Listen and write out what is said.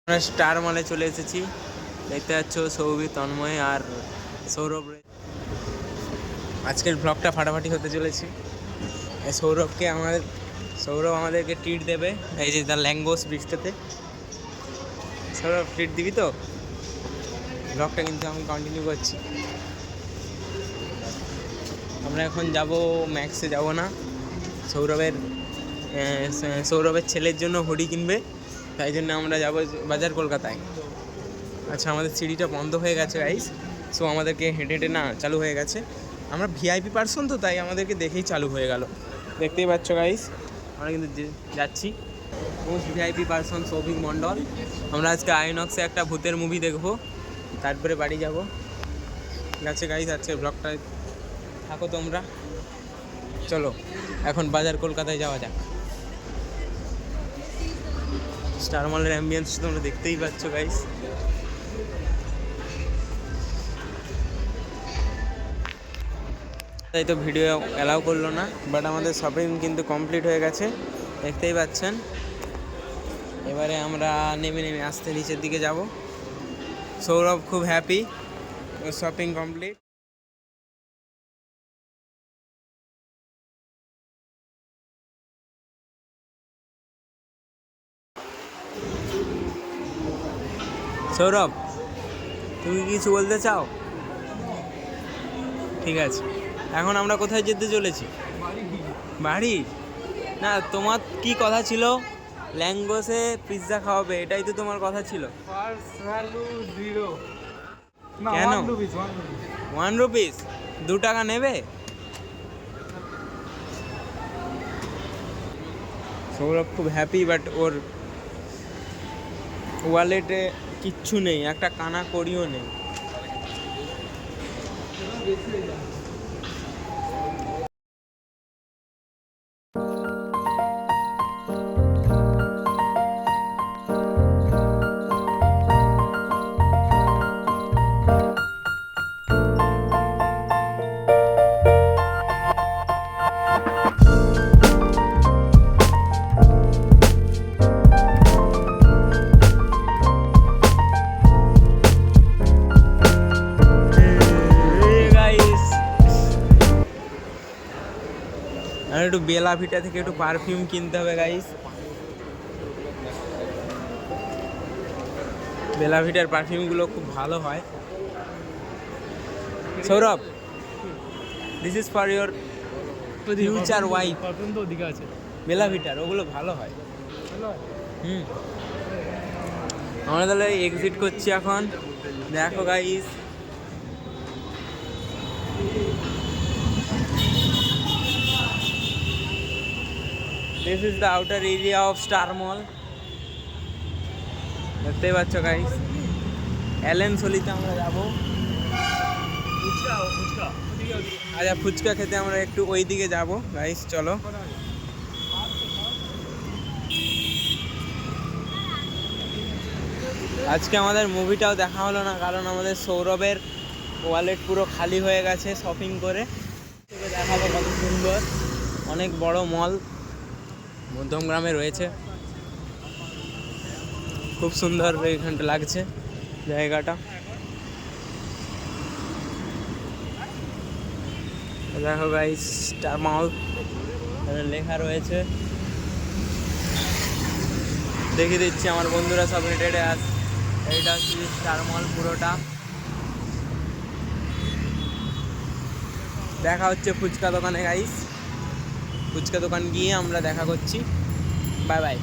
আমরা স্টার মলে চলে এসেছি। দেখতে পাচ্ছ সৌভিক, তন্ময় আর সৌরভ। আজকের ব্লগটা ফাটাফাটি হতে চলেছে। সৌরভ আমাদেরকে ট্রিট দেবে, এই যে তার ল্যাঙ্গোস বৃষ্টিতে। সৌরভ, ট্রিট দিবি তো? ব্লগটা কিন্তু আমি কন্টিনিউ করছি। আমরা এখন যাব ম্যাক্সে, যাব না। সৌরভের ছেলের জন্য হুডি কিনবে, তাই জন্য আমরা যাব বাজার কলকাতায়। আচ্ছা, আমাদের সিঁড়িটা বন্ধ হয়ে গেছে গাইস, সো আমাদেরকে হেঁটে হেঁটে না চালু হয়ে গেছে। আমরা ভিআইপি পার্সন তো, তাই আমাদেরকে দেখেই চালু হয়ে গেল। দেখতেই পাচ্ছ গাইস, আমরা কিন্তু যাচ্ছি। মোস্ট ভিআইপি পার্সন সৌভিক মণ্ডল। আমরা আজকে আইনক্সে একটা ভূতের মুভি দেখবো, তারপরে বাড়ি যাব। ঠিক আছে গাইস, আজকে ব্লগটা থাকো তোমরা। চলো এখন বাজার কলকাতায় যাওয়া যাক। স্টার মলের অ্যাম্বিয়েন্স তোমরা দেখতেই পাচ্ছ গাইস। তাই তো ভিডিও অ্যালাউ করলো না, বাট আমাদের শপিং কিন্তু কমপ্লিট হয়ে গেছে, দেখতেই পাচ্ছেন। এবারে আমরা নেমে আস্তে নিচের দিকে যাব। সৌরভ খুব হ্যাপি, শপিং কমপ্লিট। সৌরভ, তুমি কিছু বলতে চাও? ঠিক আছে, এখন আমরা কোথায় যেতে চলেছি? বাড়ি না, তোমার কি কথা ছিল? ল্যাঙ্গোসে পিৎজা খাওয়াবে, এটাই তো তোমার কথা ছিল। কেন 1 রুপিস? 2 টাকা নেবে? সৌরভ খুব হ্যাপি, বাট ওর ওয়ালেটে কিচ্ছু নেই, একটা কানা করিও নেই। আর একটু বেলা ভিটা থেকে একটু পারফিউম কিনতে হবে গাইস। বেলা ভিটার পারফিউমগুলো খুব ভালো হয়। Sourav, this is for your future wife. Perfume তো ওদিকে আছে, বেলা ভিটার ওগুলো ভালো হয়। আমরা তাহলে এক্সিট করছি এখন। দেখো guys, this is the outer area of Star Mall. দেখতেই পাচ্ছ গাইস, অ্যালেন সলিতে আমরা যাবো। আচ্ছা, ফুচকা খেতে আমরা একটু ওই দিকে যাবো গাইস, চলো। আজকে আমাদের মুভিটাও দেখা হলো না, কারণ আমাদের সৌরভের ওয়ালেট পুরো খালি হয়ে গেছে শপিং করে। দেখাবো কত সুন্দর, অনেক বড় মল মধ্যমগ্রামে রয়েছে। খুব সুন্দর এখানটা লাগছে জায়গাটা। দেখো গাইস, স্টার মল লেখা রয়েছে, দেখিয়ে দিচ্ছি। আমার বন্ধুরা সব হেঁটে হেঁটে এইটা হচ্ছে স্টার মল পুরোটা। দেখা হচ্ছে ফুচকা দোকানে গাইস, ফুচকা দোকান গিয়ে আমরা দেখা করছি। Bye bye.